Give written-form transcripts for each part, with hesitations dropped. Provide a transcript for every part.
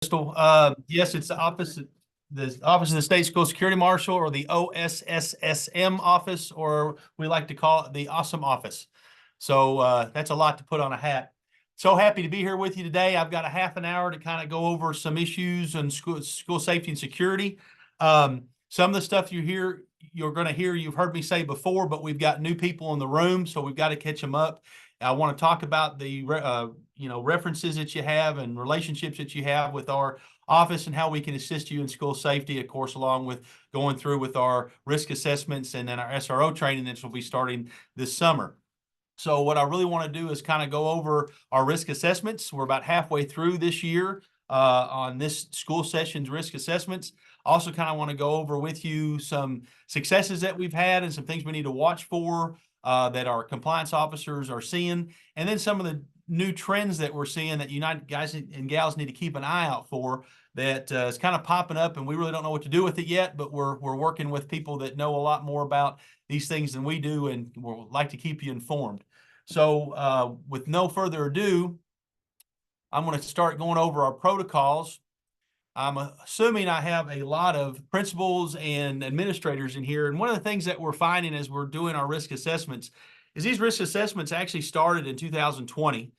Crystal. Yes, it's the Office of the State School Security Marshal, or the OSSSM office, or we like to call it the Awesome Office. So that's a lot to put on a hat. So happy to be here with you today. I've got a half an hour to kind of go over some issues on school safety and security. Some of the stuff you're going to hear, you've heard me say before, but we've got new people in the room, so we've got to catch them up. I want to talk about the references that you have and relationships that you have with our office and how we can assist you in school safety, of course, along with going through with our risk assessments and then our SRO training that will be starting this summer. So what I really want to do is kind of go over our risk assessments. We're about halfway through this year on this school session's risk assessments. Also kind of want to go over with you some successes that we've had and some things we need to watch for that our compliance officers are seeing, and then some of the new trends that we're seeing that you guys and gals need to keep an eye out for that is kind of popping up, and we really don't know what to do with it yet, but we're working with people that know a lot more about these things than we do, and we'd like to keep you informed. So with no further ado, I'm going to start going over our protocols. I'm assuming I have a lot of principals and administrators in here. And one of the things that we're finding as we're doing our risk assessments is these risk assessments actually started in 2020.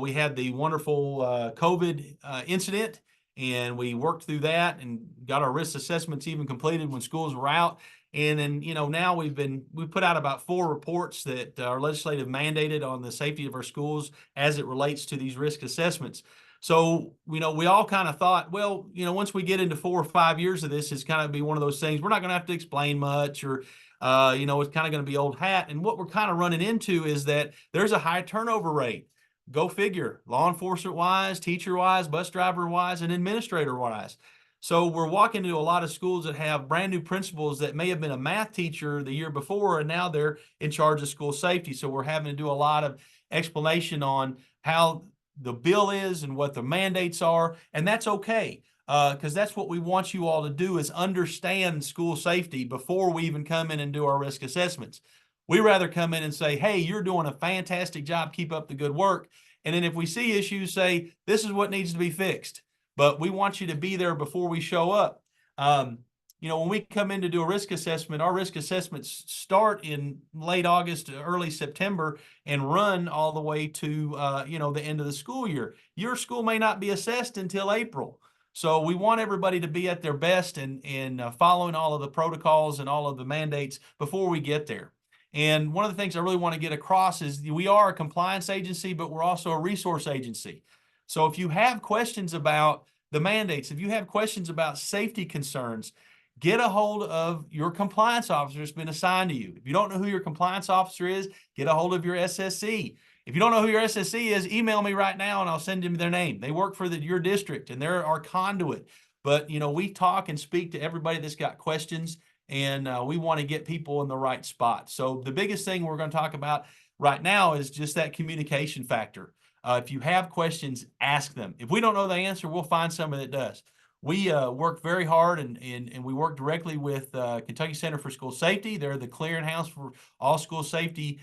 We had the wonderful COVID incident, and we worked through that and got our risk assessments even completed when schools were out. And then, now we put out about 4 reports that are legislative mandated on the safety of our schools as it relates to these risk assessments. So, we all kind of thought, well, once we get into 4 or 5 years of this, it's kind of be one of those things. We're not going to have to explain much, or, it's kind of going to be old hat. And what we're kind of running into is that there's a high turnover rate. Go figure, law enforcement wise, teacher wise, bus driver wise, and administrator wise. So we're walking into a lot of schools that have brand new principals that may have been a math teacher the year before, and now they're in charge of school safety. So we're having to do a lot of explanation on how the bill is and what the mandates are, and that's okay, because that's what we want you all to do, is understand school safety before we even come in and do our risk assessments. We rather come in and say, hey, you're doing a fantastic job, keep up the good work. And then if we see issues, say, this is what needs to be fixed. But we want you to be there before we show up. When we come in to do a risk assessment, our risk assessments start in late August, early September, and run all the way to, the end of the school year. Your school may not be assessed until April. So we want everybody to be at their best and following all of the protocols and all of the mandates before we get there. And one of the things I really want to get across is we are a compliance agency, but we're also a resource agency. So if you have questions about the mandates, if you have questions about safety concerns, get a hold of your compliance officer that's been assigned to you. If you don't know who your compliance officer is, get a hold of your SSC. If you don't know who your SSC is, email me right now and I'll send them their name. They work for your district and they're our conduit. But, we talk and speak to everybody that's got questions, and we want to get people in the right spot. So the biggest thing we're going to talk about right now is just that communication factor. If you have questions, ask them. If we don't know the answer, we'll find somebody that does. We work very hard and we work directly with Kentucky Center for School Safety. They're the clearinghouse for all school safety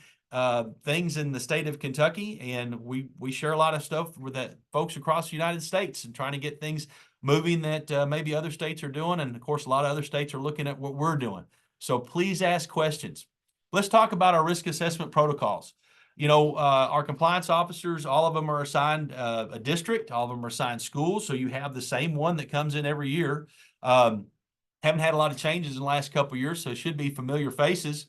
things in the state of Kentucky. And we share a lot of stuff with that folks across the United States and trying to get things moving that maybe other states are doing. And of course, a lot of other states are looking at what we're doing. So please ask questions. Let's talk about our risk assessment protocols. Our compliance officers, all of them are assigned a district, all of them are assigned schools. So you have the same one that comes in every year. Haven't had a lot of changes in the last couple of years, so it should be familiar faces.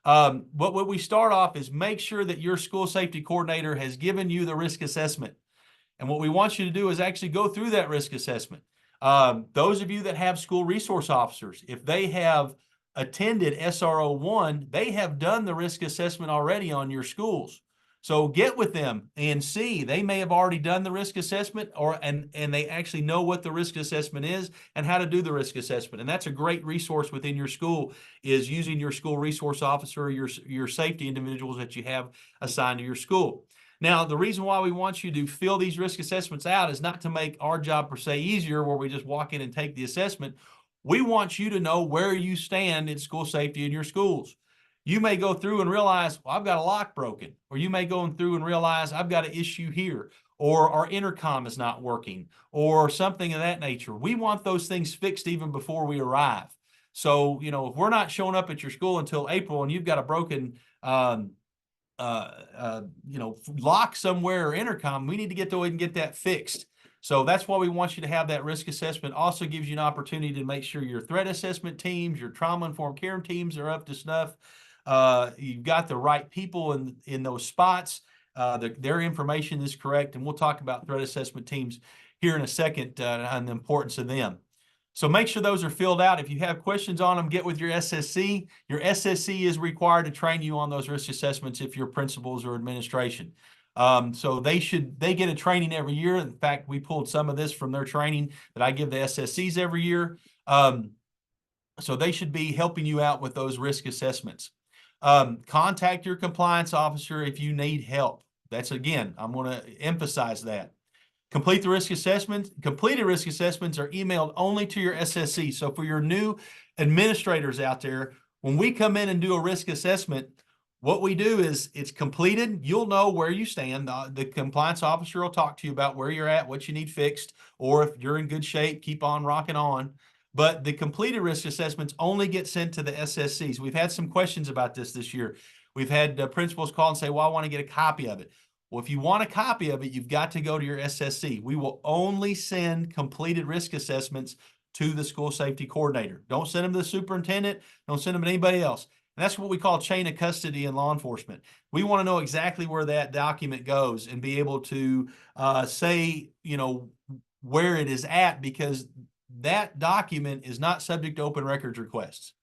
But what we start off is make sure that your school safety coordinator has given you the risk assessment. And what we want you to do is actually go through that risk assessment. Those of you that have school resource officers, if they have attended SRO 1, they have done the risk assessment already on your schools. So get with them and see. They may have already done the risk assessment, and they actually know what the risk assessment is and how to do the risk assessment. And that's a great resource within your school, is using your school resource officer, or your safety individuals that you have assigned to your school. Now, the reason why we want you to fill these risk assessments out is not to make our job per se easier, where we just walk in and take the assessment. We want you to know where you stand in school safety in your schools. You may go through and realize, well, I've got a lock broken, or you may go through and realize I've got an issue here, or our intercom is not working, or something of that nature. We want those things fixed even before we arrive. So, you know, if we're not showing up at your school until April and you've got a broken lock somewhere or intercom, we need to get to it and get that fixed. So that's why we want you to have that risk assessment. Also gives you an opportunity to make sure your threat assessment teams, your trauma-informed care teams are up to snuff. You've got the right people in those spots. Their information is correct, and we'll talk about threat assessment teams here in a second and the importance of them. So make sure those are filled out. If you have questions on them, get with your SSC. Your SSC is required to train you on those risk assessments if you're principals or administration. So they get a training every year. In fact, we pulled some of this from their training that I give the SSCs every year. So they should be helping you out with those risk assessments. Contact your compliance officer if you need help. That's, again, I'm going to emphasize that. Complete the risk assessment. Completed risk assessments are emailed only to your SSC. So for your new administrators out there, when we come in and do a risk assessment, what we do is it's completed. You'll know where you stand. The compliance officer will talk to you about where you're at, what you need fixed, or if you're in good shape, keep on rocking on. But the completed risk assessments only get sent to the SSCs. We've had some questions about this year. We've had principals call and say, well, I want to get a copy of it. Well, if you want a copy of it, you've got to go to your SSC. We will only send completed risk assessments to the school safety coordinator. Don't send them to the superintendent. Don't send them to anybody else. And that's what we call chain of custody in law enforcement. We want to know exactly where that document goes and be able to say, you know, where it is at, because that document is not subject to open records requests.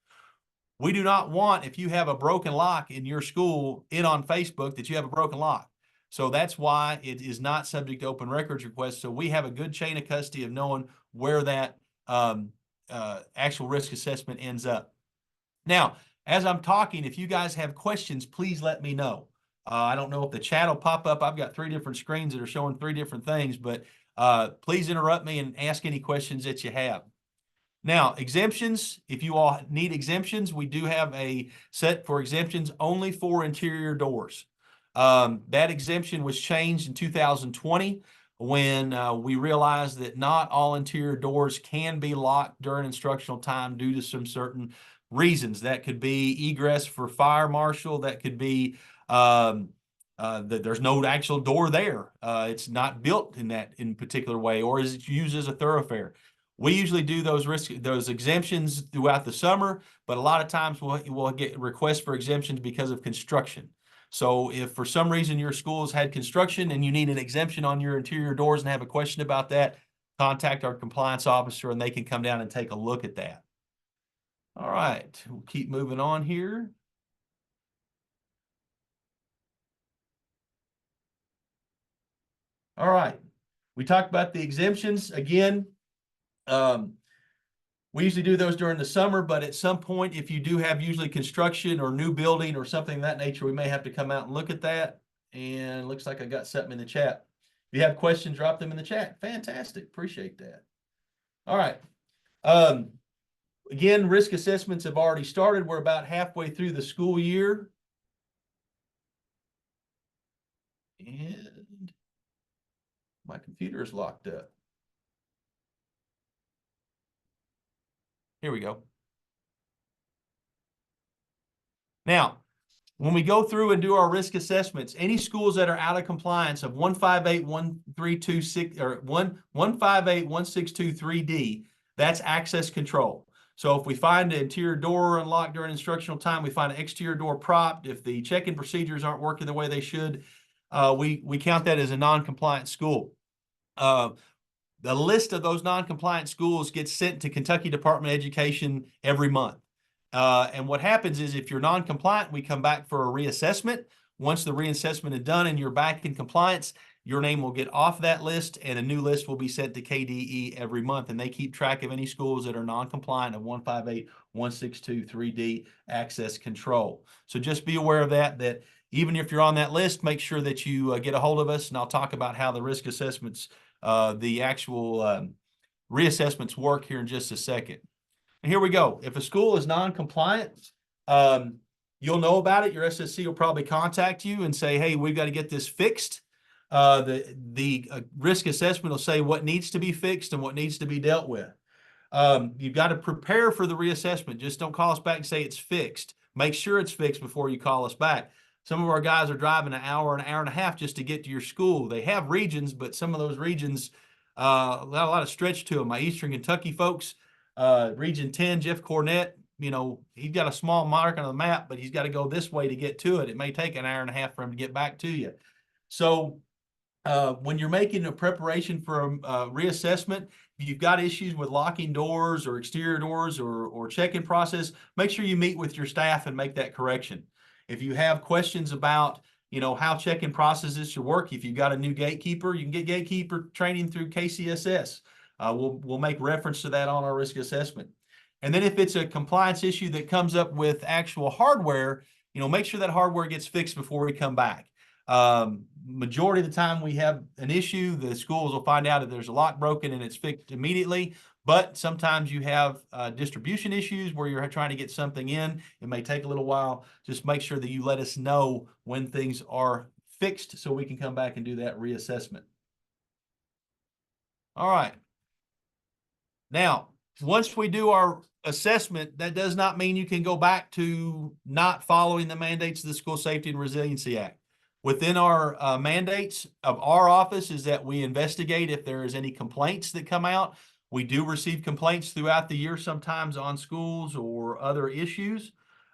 We do not want, if you have a broken lock in your school, on Facebook that you have a broken lock. So that's why it is not subject to open records requests. So we have a good chain of custody of knowing where that actual risk assessment ends up. Now, as I'm talking, if you guys have questions, please let me know. I don't know if the chat will pop up. I've got 3 different screens that are showing 3 different things, but please interrupt me and ask any questions that you have. Now, exemptions, if you all need exemptions, we do have a set for exemptions only for interior doors. That exemption was changed in 2020 when we realized that not all interior doors can be locked during instructional time due to some certain reasons. That could be egress for fire marshal. That could be that there's no actual door there. It's not built in particular way, or is it used as a thoroughfare. We usually do those exemptions throughout the summer, but a lot of times we'll get requests for exemptions because of construction. So if for some reason your school has had construction and you need an exemption on your interior doors and have a question about that, contact our compliance officer and they can come down and take a look at that. All right, we'll keep moving on here. All right, we talked about the exemptions again. We usually do those during the summer, but at some point, if you do have usually construction or new building or something of that nature, we may have to come out and look at that. And it looks like I got something in the chat. If you have questions, drop them in the chat. Fantastic. Appreciate that. All right. Again, risk assessments have already started. We're about halfway through the school year. And my computer is locked up. Here we go. Now, when we go through and do our risk assessments, any schools that are out of compliance of 158.132.6 or 158.162.3D, that's access control. So if we find an interior door unlocked during instructional time, we find an exterior door propped, if the check-in procedures aren't working the way they should, we count that as a non-compliant school. The list of those non-compliant schools gets sent to Kentucky Department of Education every month. And what happens is if you're non-compliant, we come back for a reassessment. Once the reassessment is done and you're back in compliance, your name will get off that list and a new list will be sent to KDE every month. And they keep track of any schools that are non-compliant of 158.162.3D access control. So just be aware of that even if you're on that list, make sure that you get a hold of us, and I'll talk about how the risk assessments, the actual reassessments work here in just a second. And here we go. If a school is non-compliant, you'll know about it. Your SSC will probably contact you and say, hey, we've got to get this fixed. The risk assessment will say what needs to be fixed and what needs to be dealt with. You've got to prepare for the reassessment. Just don't call us back and say it's fixed. Make sure it's fixed before you call us back. Some of our guys are driving an hour and a half just to get to your school. They have regions, but some of those regions got a lot of stretch to them. My Eastern Kentucky folks, Region 10, Jeff Cornett, he's got a small mark on the map, but he's got to go this way to get to it. It may take an hour and a half for him to get back to you. So when you're making a preparation for a reassessment, if you've got issues with locking doors or exterior doors or check-in process, make sure you meet with your staff and make that correction. If you have questions about, how check-in processes should work, if you've got a new gatekeeper, you can get gatekeeper training through KCSS. We'll make reference to that on our risk assessment. And then if it's a compliance issue that comes up with actual hardware, make sure that hardware gets fixed before we come back. Majority of the time we have an issue, the schools will find out that there's a lock broken and it's fixed immediately. But sometimes you have distribution issues where you're trying to get something in. It may take a little while. Just make sure that you let us know when things are fixed so we can come back and do that reassessment. All right. Now, once we do our assessment, that does not mean you can go back to not following the mandates of the School Safety and Resiliency Act. Within our mandates of our office is that we investigate if there is any complaints that come out. We do receive complaints throughout the year, sometimes on schools or other issues.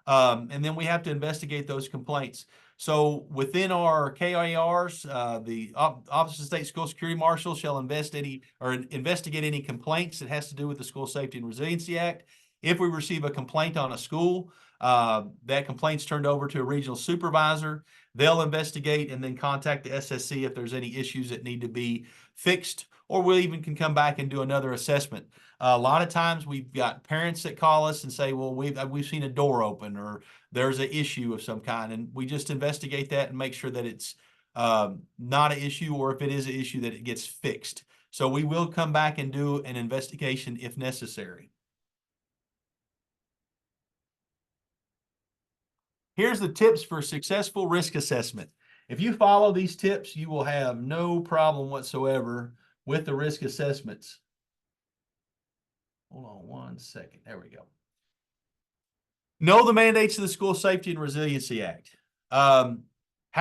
And then we have to investigate those complaints. So within our KIRs, the Office of State School Security Marshal shall investigate any complaints that has to do with the School Safety and Resiliency Act. If we receive a complaint on a school, that complaint's turned over to a regional supervisor. They'll investigate and then contact the SSC if there's any issues that need to be fixed, or we even can come back and do another assessment. A lot of times we've got parents that call us and say, well, we've seen a door open or there's an issue of some kind, and we just investigate that and make sure that it's not an issue, or if it is an issue, that it gets fixed. So we will come back and do an investigation if necessary. Here's the tips for successful risk assessment. If you follow these tips, you will have no problem whatsoever with the risk assessments. Hold on one second. There we go. Know the mandates of the School Safety and Resiliency Act. How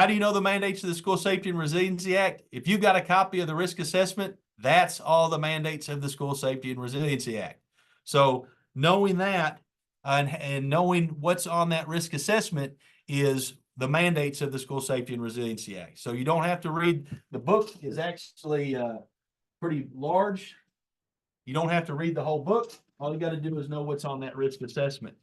do you know the mandates of the School Safety and Resiliency Act? If you've got a copy of the risk assessment, that's all the mandates of the School Safety and Resiliency Act. So knowing that, and knowing what's on that risk assessment is the mandates of the School Safety and Resiliency Act. So you don't have to read, the book is actually pretty large. You don't have to read the whole book. All you got to do is know what's on that risk assessment.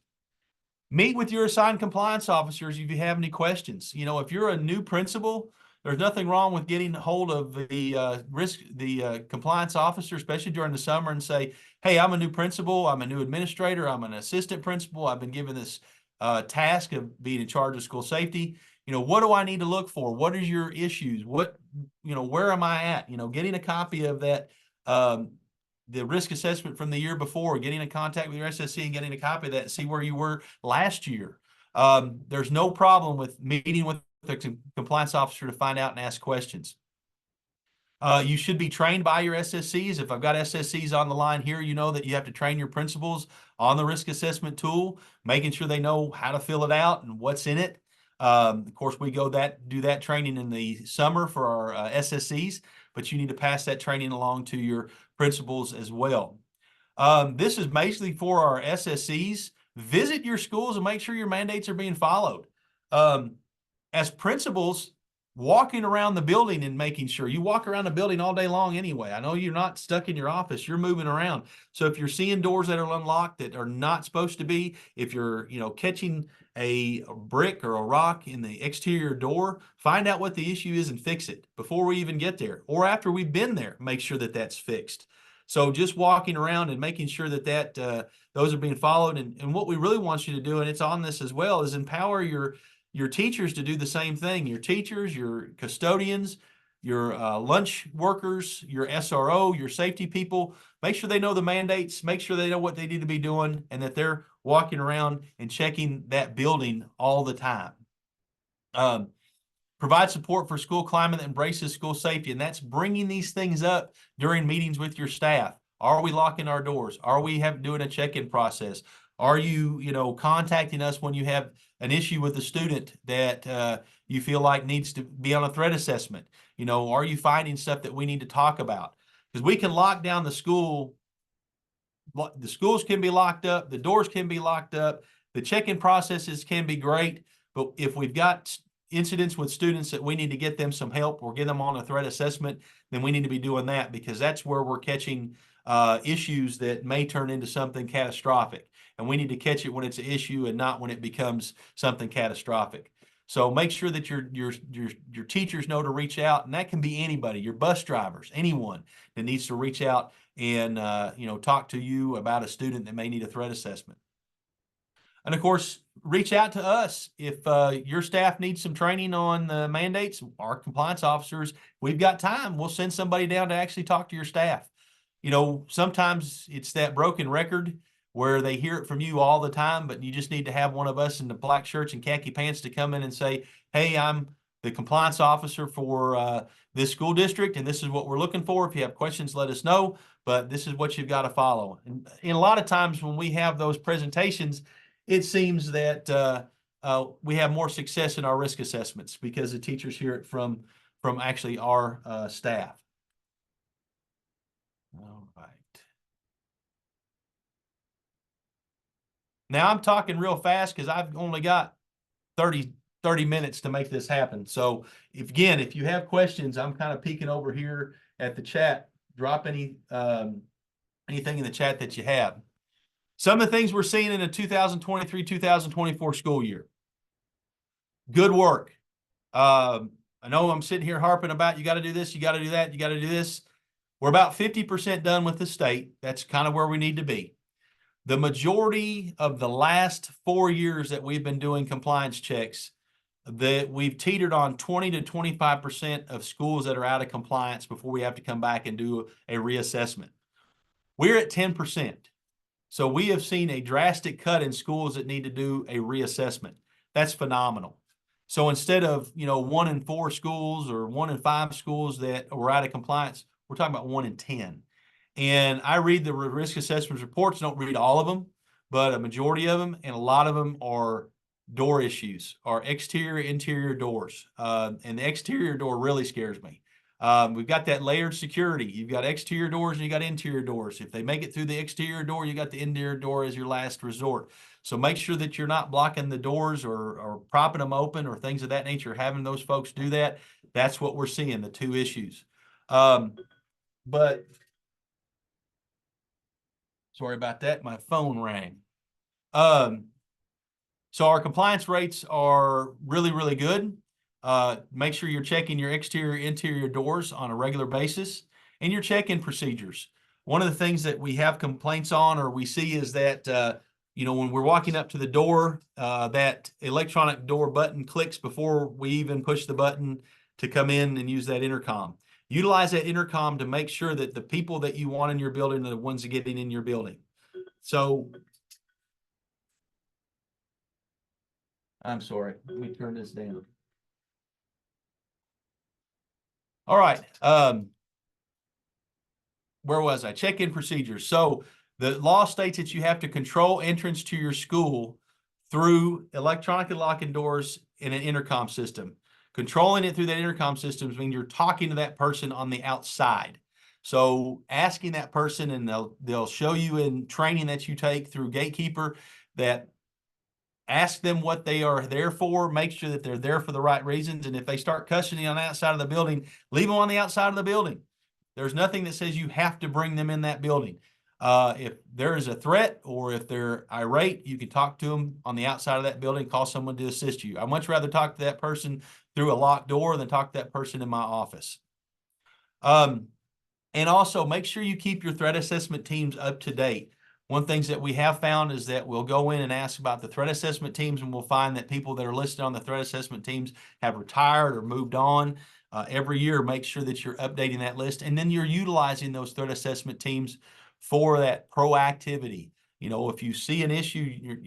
Meet with your assigned compliance officers if you have any questions. If you're a new principal, there's nothing wrong with getting hold of the compliance officer, especially during the summer, and say, hey, I'm a new principal, I'm a new administrator, I'm an assistant principal, I've been given this task of being in charge of school safety. What do I need to look for? What is your issues? Where am I at? Getting a copy of that, the risk assessment from the year before, getting in contact with your SSC and getting a copy of that and see where you were last year. There's no problem with meeting with the compliance officer to find out and ask questions. You should be trained by your SSCs. If I've got SSCs on the line here, you know that you have to train your principals on the risk assessment tool, making sure they know how to fill it out and what's in it. Of course, we do that training in the summer for our SSCs, but you need to pass that training along to your principals as well. This is basically for our SSCs. Visit your schools and make sure your mandates are being followed. As principals, walking around the building and making sure you walk around the building all day long anyway. I know you're not stuck in your office, you're moving around. So if you're seeing doors that are unlocked that are not supposed to be, if you're, catching a brick or a rock in the exterior door, find out what the issue is and fix it before we even get there, or after we've been there, make sure that that's fixed. So just walking around and making sure that those are being followed. And what we really want you to do, and it's on this as well, is empower your teachers to do the same thing. Your teachers, your custodians, your lunch workers, your SRO, your safety people, make sure they know the mandates, make sure they know what they need to be doing, and that they're walking around and checking that building all the time. Provide support for school climate that embraces school safety, and that's bringing these things up during meetings with your staff. Are we locking our doors? Are we doing a check-in process? Are you, contacting us when you have an issue with a student that you feel like needs to be on a threat assessment? Are you finding stuff that we need to talk about? Because we can lock down the school. The schools can be locked up. The doors can be locked up. The check-in processes can be great. But if we've got incidents with students that we need to get them some help or get them on a threat assessment, then we need to be doing that, because that's where we're catching issues that may turn into something catastrophic. And we need to catch it when it's an issue and not when it becomes something catastrophic. So make sure that your teachers know to reach out, and that can be anybody, your bus drivers, anyone that needs to reach out and talk to you about a student that may need a threat assessment. And of course, reach out to us if your staff needs some training on the mandates. Our compliance officers, we've got time. We'll send somebody down to actually talk to your staff. Sometimes it's that broken record where they hear it from you all the time, but you just need to have one of us in the black shirts and khaki pants to come in and say, hey, I'm the compliance officer for this school district, and this is what we're looking for. If you have questions, let us know, but this is what you've got to follow. And a lot of times when we have those presentations, it seems that we have more success in our risk assessments because the teachers hear it from actually our staff. All right. Now I'm talking real fast because I've only got 30 minutes to make this happen. So if you have questions, I'm kind of peeking over here at the chat. Drop anything in the chat that you have. Some of the things we're seeing in the 2023-2024 school year. Good work. I know I'm sitting here harping about you got to do this, you got to do that, you got to do this. We're about 50% done with the state. That's kind of where we need to be. The majority of the last 4 years that we've been doing compliance checks, that we've teetered on 20 to 25% of schools that are out of compliance before we have to come back and do a reassessment. We're at 10%. So we have seen a drastic cut in schools that need to do a reassessment. That's phenomenal. So instead of 1 in 4 schools or 1 in 5 schools that were out of compliance, we're talking about 1 in 10. And I read the risk assessment reports, don't read all of them, but a majority of them, and a lot of them are door issues, are exterior, interior doors. And the exterior door really scares me. We've got that layered security. You've got exterior doors and you got interior doors. If they make it through the exterior door, you got the interior door as your last resort. So make sure that you're not blocking the doors or propping them open or things of that nature, having those folks do that. That's what we're seeing, the 2 issues. But sorry about that. My phone rang. So our compliance rates are really, really good. Make sure you're checking your exterior, interior doors on a regular basis and your check-in procedures. One of the things that we have complaints on or we see is that, when we're walking up to the door, that electronic door button clicks before we even push the button to come in and use that intercom. Utilize that intercom to make sure that the people that you want in your building are the ones that getting in your building. So, I'm sorry, let me turn this down. All right. Where was I? Check-in procedures. So the law states that you have to control entrance to your school through electronically locking doors in an intercom system. Controlling it through that intercom system means you're talking to that person on the outside. So asking that person, and they'll show you in training that you take through Gatekeeper, that ask them what they are there for, make sure that they're there for the right reasons. And if they start cussing you on the outside of the building, leave them on the outside of the building. There's nothing that says you have to bring them in that building. If there is a threat or if they're irate, you can talk to them on the outside of that building, call someone to assist you. I'd much rather talk to that person through a locked door than talk to that person in my office. And also make sure you keep your threat assessment teams up to date. One of the things that we have found is that we'll go in and ask about the threat assessment teams, and we'll find that people that are listed on the threat assessment teams have retired or moved on. Every year, make sure that you're updating that list, and then you're utilizing those threat assessment teams for that proactivity. If you see an issue,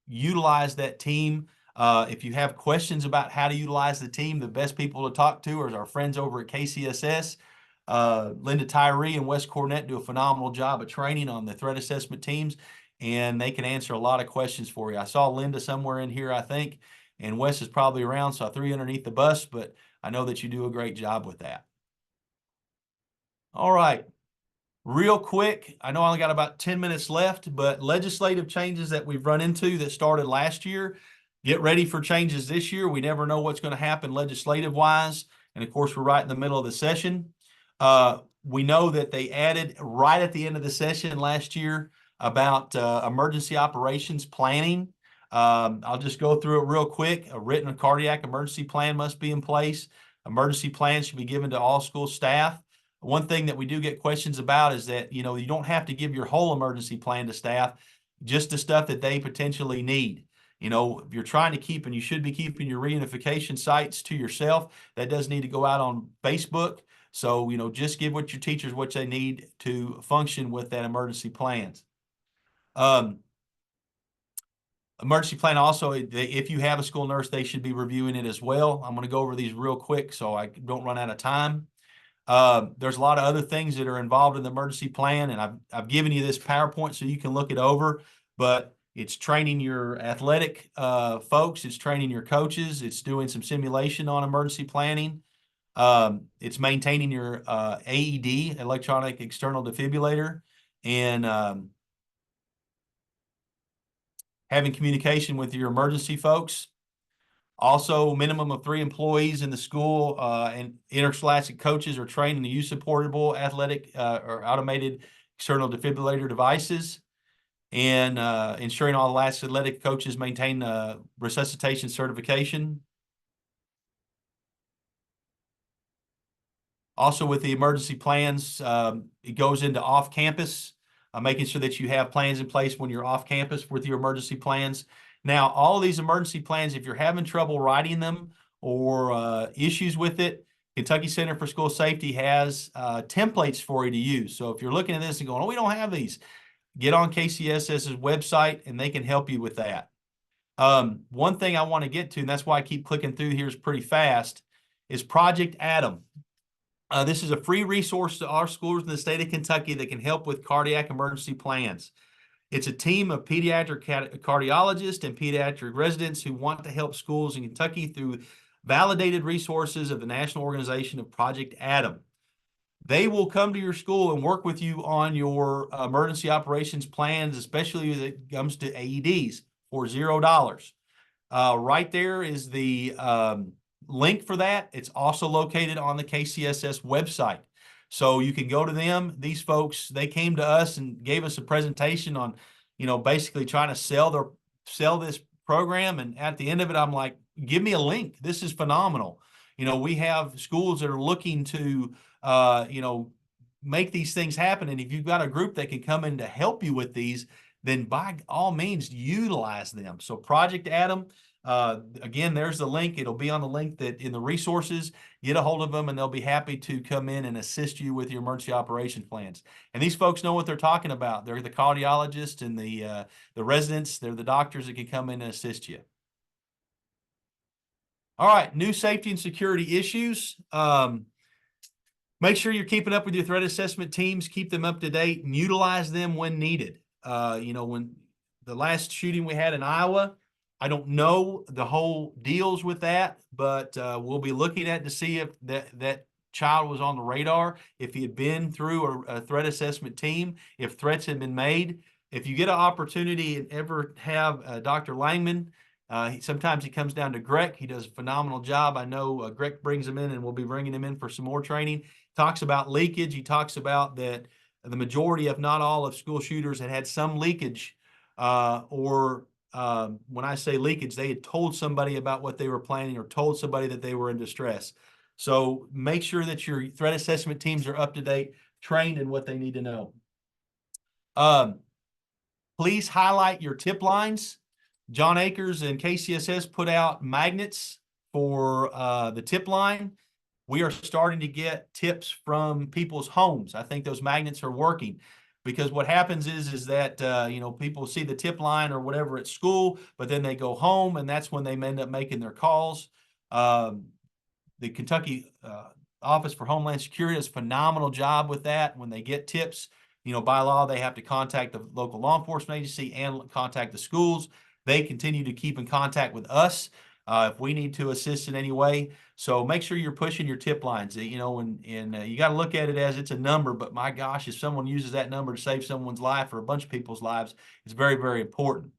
utilize that team If you have questions about how to utilize the team, the best people to talk to are our friends over at KCSS. Linda Tyree and Wes Cornett do a phenomenal job of training on the threat assessment teams, and they can answer a lot of questions for you. I saw Linda somewhere in here, I think, and Wes is probably around, so I threw you underneath the bus, but I know that you do a great job with that. All right. Real quick, I know I only got about 10 minutes left, but legislative changes that we've run into that started last year, get ready for changes this year. We never know what's going to happen legislative wise. And of course, we're right in the middle of the session. We know that they added right at the end of the session last year about emergency operations planning. I'll just go through it real quick. A written cardiac emergency plan must be in place. Emergency plans should be given to all school staff. One thing that we do get questions about is that, you don't have to give your whole emergency plan to staff, just the stuff that they potentially need. If you're trying to keep, and you should be keeping your reunification sites to yourself, that does need to go out on Facebook. So, just give what your teachers what they need to function with that emergency plans. Emergency plan also, if you have a school nurse, they should be reviewing it as well. I'm going to go over these real quick so I don't run out of time. There's a lot of other things that are involved in the emergency plan, and I've given you this PowerPoint so you can look it over, but it's training your athletic folks, it's training your coaches, it's doing some simulation on emergency planning. It's maintaining your AED, electronic external defibrillator, and having communication with your emergency folks. Also, minimum of 3 employees in the school and interscholastic coaches are trained in the use of portable athletic or automated external defibrillator devices, and ensuring all the athletic coaches maintain resuscitation certification. Also, with the emergency plans, it goes into off-campus, making sure that you have plans in place when you're off campus with your emergency plans. Now, all these emergency plans, if you're having trouble writing them or issues with it, Kentucky Center for School Safety has templates for you to use. So if you're looking at this and going, oh, we don't have these, get on KCSS's website and they can help you with that. One thing I want to get to, and that's why I keep clicking through here is pretty fast, is Project Adam. This is a free resource to our schools in the state of Kentucky that can help with cardiac emergency plans. It's a team of pediatric cardiologists and pediatric residents who want to help schools in Kentucky through validated resources of the National Organization of Project Adam. They will come to your school and work with you on your emergency operations plans, especially when it comes to AEDs, for $0. Right there is the link for that. It's also located on the KCSS website. So you can go to them. These folks, they came to us and gave us a presentation on, basically trying to sell this program. And at the end of it, I'm like, give me a link. This is phenomenal. We have schools that are looking to, make these things happen. And if you've got a group that can come in to help you with these, then by all means, utilize them. So Project Adam, again, there's the link. It'll be on the link that in the resources. Get a hold of them and they'll be happy to come in and assist you with your emergency operations plans. And these folks know what they're talking about. They're the cardiologists and the residents. They're the doctors that can come in and assist you. All right, new safety and security issues. Make sure you're keeping up with your threat assessment teams. Keep them up to date and utilize them when needed. When the last shooting we had in Iowa, I don't know the whole deals with that, but we'll be looking at to see if that child was on the radar, if he had been through a threat assessment team, if threats had been made. If you get an opportunity and ever have Dr. Langman, sometimes he comes down to Greg. He does a phenomenal job. I know Greg brings him in, and we'll be bringing him in for some more training. Talks about leakage. He talks about that the majority, if not all, of school shooters had some leakage or when I say leakage, they had told somebody about what they were planning or told somebody that they were in distress. So make sure that your threat assessment teams are up to date, trained in what they need to know. Please highlight your tip lines. John Akers and KCSS put out magnets for the tip line. We are starting to get tips from people's homes. I think those magnets are working. because what happens is that, you know, people see the tip line or whatever at school, but then they go home and that's when they end up making their calls. The Kentucky Office for Homeland Security does a phenomenal job with that. When they get tips, you know, by law, they have to contact the local law enforcement agency and contact the schools. They continue to keep in contact with us if we need to assist in any way. So make sure you're pushing your tip lines, you know, and you got to look at it as it's a number, but my gosh, if someone uses that number to save someone's life or a bunch of people's lives, it's very, very important.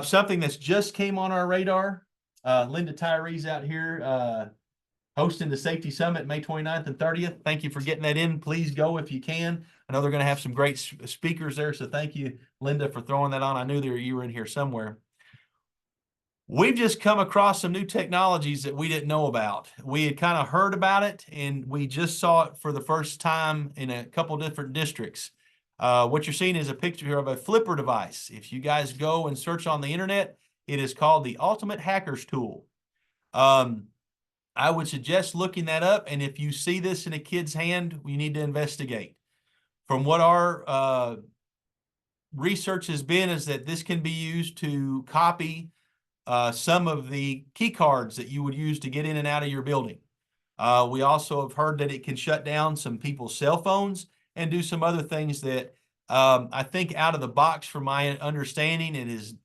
Something that's just came on our radar, Linda Tyree's out here hosting the Safety Summit May 29th and 30th. Thank you for getting that in. Please go if you can. I know they're going to have some great speakers there, so thank you, Linda, for throwing that on. I knew you were in here somewhere. We've just come across some new technologies that we didn't know about. We had kind of heard about it, and we just saw it for the first time in a couple different districts. What you're seeing is a picture here of a flipper device. If you guys go and search on the internet, it is called the Ultimate Hackers Tool. I would suggest looking that up, and if you see this in a kid's hand, you need to investigate. From what our research has been is that this can be used to copy some of the key cards that you would use to get in and out of your building. We also have heard that it can shut down some people's cell phones and do some other things that I think out of the box, from my understanding, it is,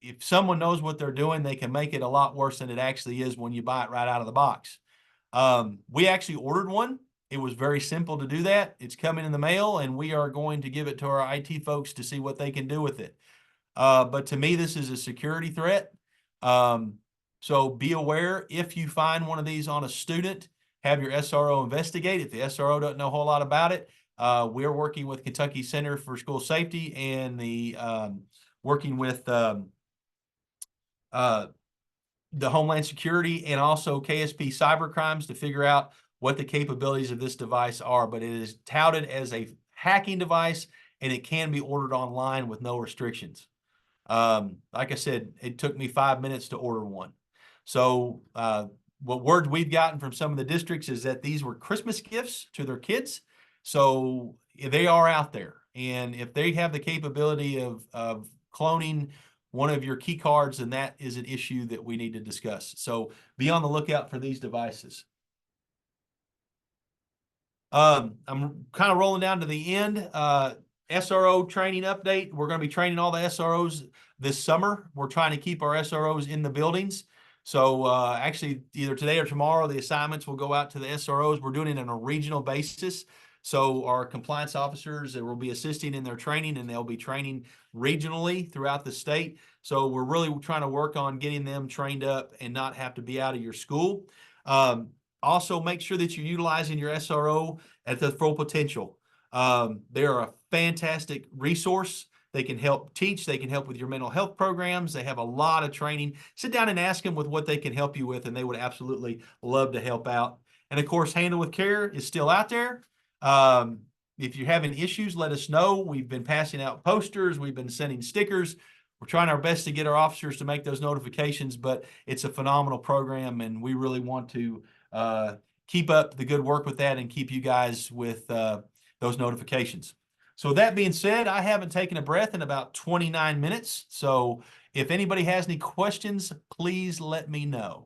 if someone knows what they're doing, they can make it a lot worse than it actually is when you buy it right out of the box. We actually ordered one. It was very simple to do that. It's coming in the mail, and we are going to give it to our IT folks to see what they can do with it. But to me, this is a security threat. So be aware, if you find one of these on a student, have your SRO investigate. If the SRO doesn't know a whole lot about it, we're working with Kentucky Center for School Safety and working with the Homeland Security and also KSP Cybercrimes to figure out what the capabilities of this device are. But it is touted as a hacking device, and it can be ordered online with no restrictions. Like I said, it took me 5 minutes to order one. So what word we've gotten from some of the districts is that these were Christmas gifts to their kids. So they are out there. And if they have the capability of cloning one of your key cards, then that is an issue that we need to discuss. So be on the lookout for these devices. I'm kind of rolling down to the end. SRO training update. We're going to be training all the SROs this summer. We're trying to keep our SROs in the buildings. So actually, either today or tomorrow, the assignments will go out to the SROs. We're doing it on a regional basis. So our compliance officers will be assisting in their training, and they'll be training regionally throughout the state. So we're really trying to work on getting them trained up and not have to be out of your school. Also, make sure that you're utilizing your SRO at the full potential. They're a fantastic resource. They can help teach. They can help with your mental health programs. They have a lot of training. Sit down and ask them with what they can help you with, and they would absolutely love to help out. And of course, Handle with Care is still out there. If you're having issues, let us know. We've been passing out posters. We've been sending stickers. We're trying our best to get our officers to make those notifications, but it's a phenomenal program, and we really want to keep up the good work with that and keep you guys with those notifications. So that being said, I haven't taken a breath in about 29 minutes. So if anybody has any questions, please let me know.